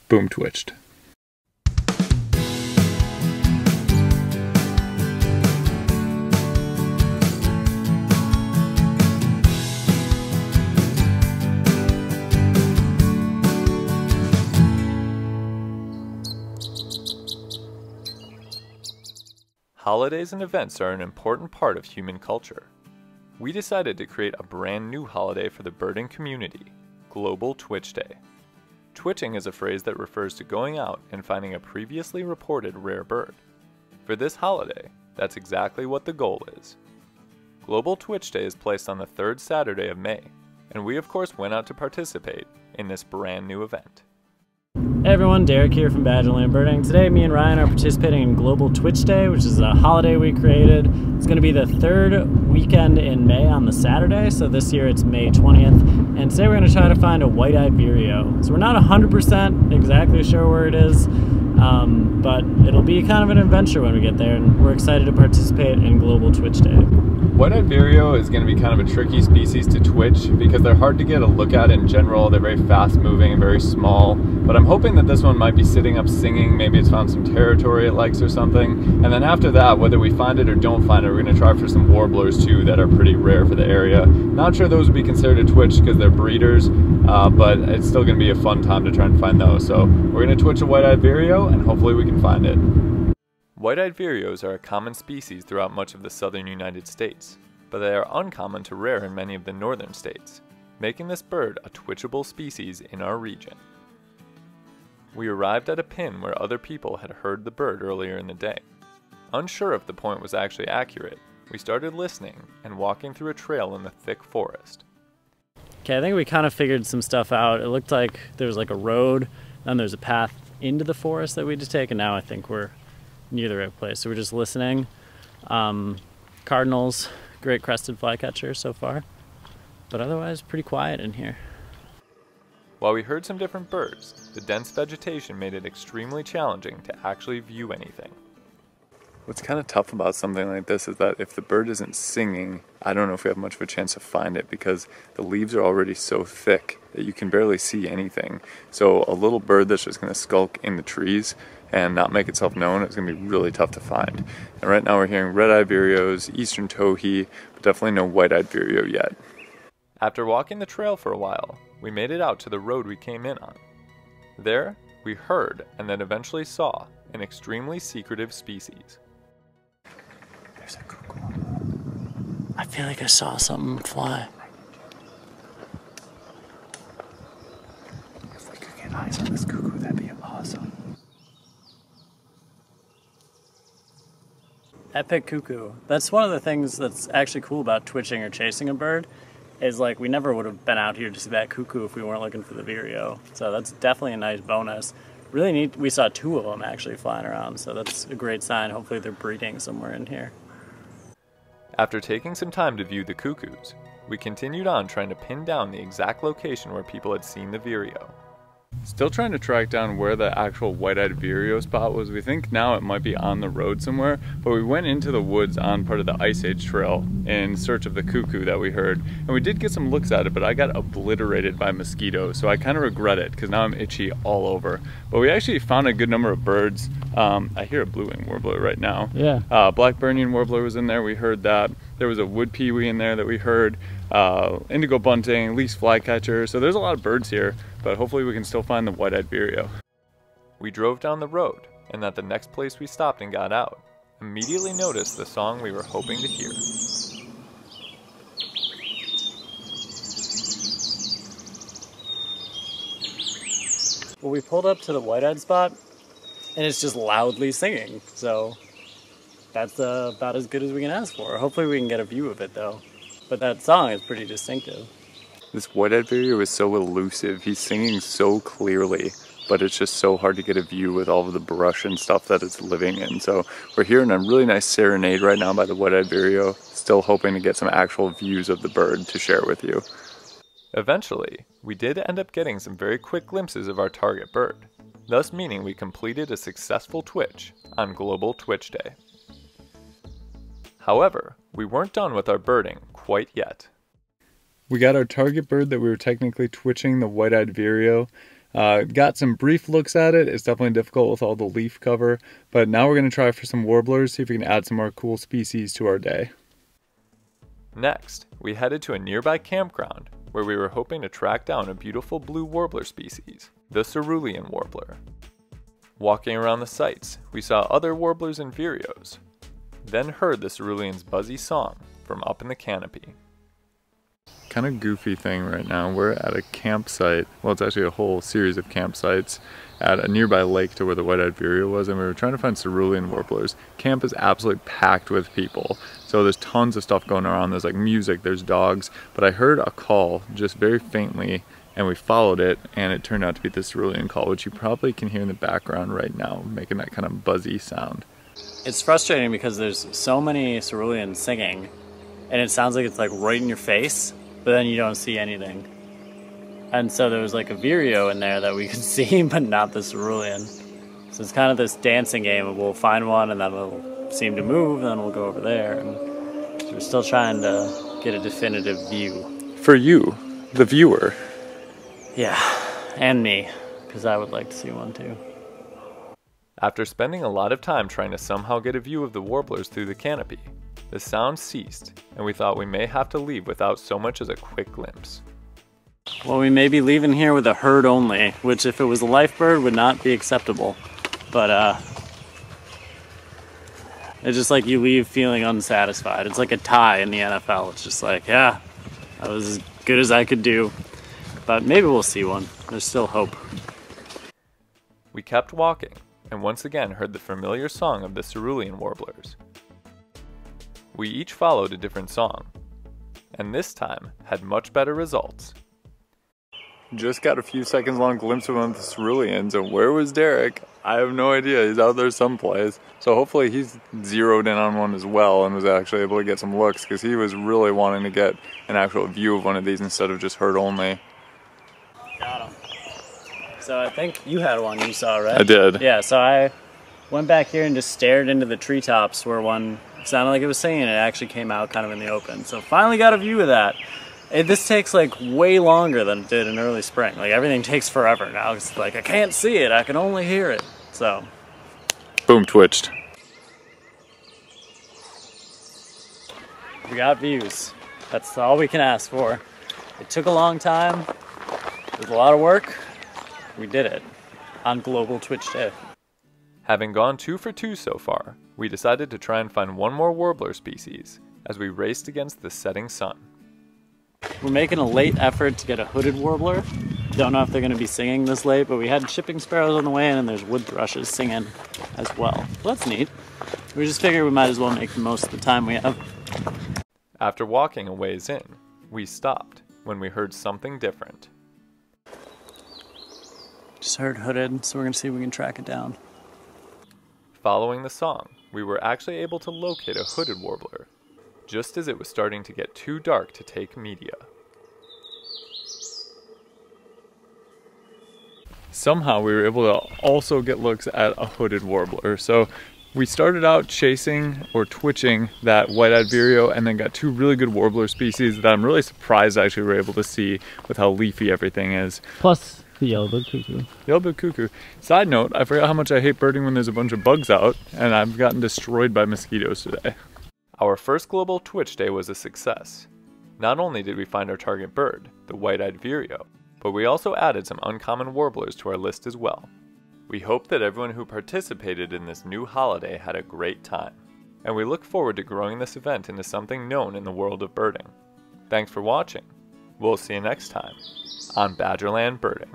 boom twitched. Holidays and events are an important part of human culture. We decided to create a brand new holiday for the birding community, Global Twitch Day. Twitching is a phrase that refers to going out and finding a previously reported rare bird. For this holiday, that's exactly what the goal is. Global Twitch Day is placed on the third Saturday of May, and we of course went out to participate in this brand new event. Hey everyone, Derek here from Badgerland Birding. Today me and Ryan are participating in Global Twitch Day, which is a holiday we created. It's going to be the third weekend in May on the Saturday, so this year it's May 20th. And today we're going to try to find a white-eyed vireo. So we're not 100% exactly sure where it is, but it'll be kind of an adventure when we get there, and we're excited to participate in Global Twitch Day. White-eyed vireo is going to be kind of a tricky species to twitch because they're hard to get a look at in general. They're very fast-moving and very small, but I'm hoping that this one might be sitting up singing. Maybe it's found some territory it likes or something. And then after that, whether we find it or don't find it, we're going to try for some warblers too that are pretty rare for the area. Not sure those would be considered a twitch because they're breeders, but it's still going to be a fun time to try and find those. So we're going to twitch a white-eyed vireo and hopefully we can find it. White-eyed vireos are a common species throughout much of the southern United States, but they are uncommon to rare in many of the northern states, making this bird a twitchable species in our region. We arrived at a pin where other people had heard the bird earlier in the day. Unsure if the point was actually accurate, we started listening and walking through a trail in the thick forest. Okay, I think we kind of figured some stuff out. It looked like there was like a road, then there's a path into the forest that we had to take, and now I think we're near the right place. So we're just listening. Cardinals, great crested flycatcher so far, but otherwise pretty quiet in here. While we heard some different birds, the dense vegetation made it extremely challenging to actually view anything. What's kind of tough about something like this is that if the bird isn't singing, I don't know if we have much of a chance to find it because the leaves are already so thick that you can barely see anything. So a little bird that's just going to skulk in the trees and not make itself known is going to be really tough to find. And right now we're hearing red-eyed vireos, eastern towhee, but definitely no white-eyed vireo yet. After walking the trail for a while, we made it out to the road we came in on. There, we heard and then eventually saw an extremely secretive species. There's a cuckoo. I feel like I saw something fly. If we could get eyes on this cuckoo, that'd be awesome. Epic cuckoo. That's one of the things that's actually cool about twitching or chasing a bird, is like we never would have been out here to see that cuckoo if we weren't looking for the vireo. So that's definitely a nice bonus. Really neat. We saw two of them actually flying around, so that's a great sign. Hopefully they're breeding somewhere in here. After taking some time to view the cuckoos, we continued on trying to pin down the exact location where people had seen the vireo. Still trying to track down where the actual white-eyed vireo spot was. We think now it might be on the road somewhere, but we went into the woods on part of the Ice Age trail in search of the cuckoo that we heard. And we did get some looks at it, but I got obliterated by mosquitoes, so I kind of regret it because now I'm itchy all over. But we actually found a good number of birds. I hear a blue-winged warbler right now. Yeah. Black-burning warbler was in there, we heard that. There was a wood pewee in there that we heard. Indigo bunting, least flycatcher. So there's a lot of birds here, but hopefully we can still find the white-eyed vireo. We drove down the road, and at the next place we stopped and got out, immediately noticed the song we were hoping to hear. Well, we pulled up to the white-eyed spot, and it's just loudly singing, so that's about as good as we can ask for. Hopefully we can get a view of it, though. But that song is pretty distinctive. This white-eyed vireo is so elusive. He's singing so clearly, but it's just so hard to get a view with all of the brush and stuff that it's living in. So we're hearing a really nice serenade right now by the white-eyed vireo, still hoping to get some actual views of the bird to share with you. Eventually, we did end up getting some very quick glimpses of our target bird, thus meaning we completed a successful twitch on Global Twitch Day. However, we weren't done with our birding quite yet. We got our target bird that we were technically twitching, the white-eyed vireo. Got some brief looks at it. It's definitely difficult with all the leaf cover, but now we're going to try for some warblers, see if we can add some more cool species to our day. Next, we headed to a nearby campground where we were hoping to track down a beautiful blue warbler species, the cerulean warbler. Walking around the sites, we saw other warblers and vireos, then heard the cerulean's buzzy song from up in the canopy. Kind of goofy thing right now. We're at a campsite. Well, it's actually a whole series of campsites at a nearby lake to where the white-eyed vireo was, and we were trying to find cerulean warblers. Camp is absolutely packed with people, so there's tons of stuff going around. There's like music, there's dogs, but I heard a call just very faintly, and we followed it, and it turned out to be the cerulean call, which you probably can hear in the background right now, making that kind of buzzy sound. It's frustrating because there's so many ceruleans singing, and it sounds like it's like right in your face, but then you don't see anything. And so there was like a vireo in there that we could see, but not the cerulean. So it's kind of this dancing game of we'll find one and then it'll seem to move, and then we'll go over there. And so we're still trying to get a definitive view. For you, the viewer. Yeah, and me, because I would like to see one too. After spending a lot of time trying to somehow get a view of the warblers through the canopy, the sound ceased, and we thought we may have to leave without so much as a quick glimpse. Well, we may be leaving here with a herd only, which if it was a life bird would not be acceptable. But it's just like you leave feeling unsatisfied. It's like a tie in the NFL. It's just like, yeah, that was as good as I could do. But maybe we'll see one. There's still hope. We kept walking, and once again heard the familiar song of the cerulean warblers. We each followed a different song, and this time had much better results. Just got a few seconds long glimpse of one of the ceruleans, and where was Derek? I have no idea. He's out there someplace. So hopefully he's zeroed in on one as well and was actually able to get some looks, because he was really wanting to get an actual view of one of these instead of just herd only. Got him. So I think you had one you saw, right? I did. Yeah, so I went back here and just stared into the treetops where one sounded like it was singing, and it actually came out kind of in the open. So finally got a view of that. This takes like way longer than it did in early spring. Like everything takes forever now. It's like I can't see it, I can only hear it. So Boom, twitched. we got views. That's all we can ask for. It took a long time. It was a lot of work. We did it on Global Twitch Day. Having gone 2 for 2 so far, we decided to try and find one more warbler species as we raced against the setting sun. We're making a late effort to get a hooded warbler. Don't know if they're going to be singing this late, but we had shipping sparrows on the way in, and there's wood thrushes singing as well. Well, that's neat. We just figured we might as well make the most of the time we have. After walking a ways in, we stopped when we heard something different. Just heard hooded, so we're going to see if we can track it down. Following the song, we were actually able to locate a hooded warbler, just as it was starting to get too dark to take media. Somehow we were able to also get looks at a hooded warbler. So we started out chasing or twitching that white-eyed vireo, and then got two really good warbler species that I'm really surprised actually we were able to see with how leafy everything is. Plus the yellow-billed cuckoo. Yellow-billed cuckoo. Side note, I forgot how much I hate birding when there's a bunch of bugs out, and I've gotten destroyed by mosquitoes today. Our first Global Twitch Day was a success. Not only did we find our target bird, the white-eyed vireo, but we also added some uncommon warblers to our list as well. We hope that everyone who participated in this new holiday had a great time, and we look forward to growing this event into something known in the world of birding. Thanks for watching. We'll see you next time on Badgerland Birding.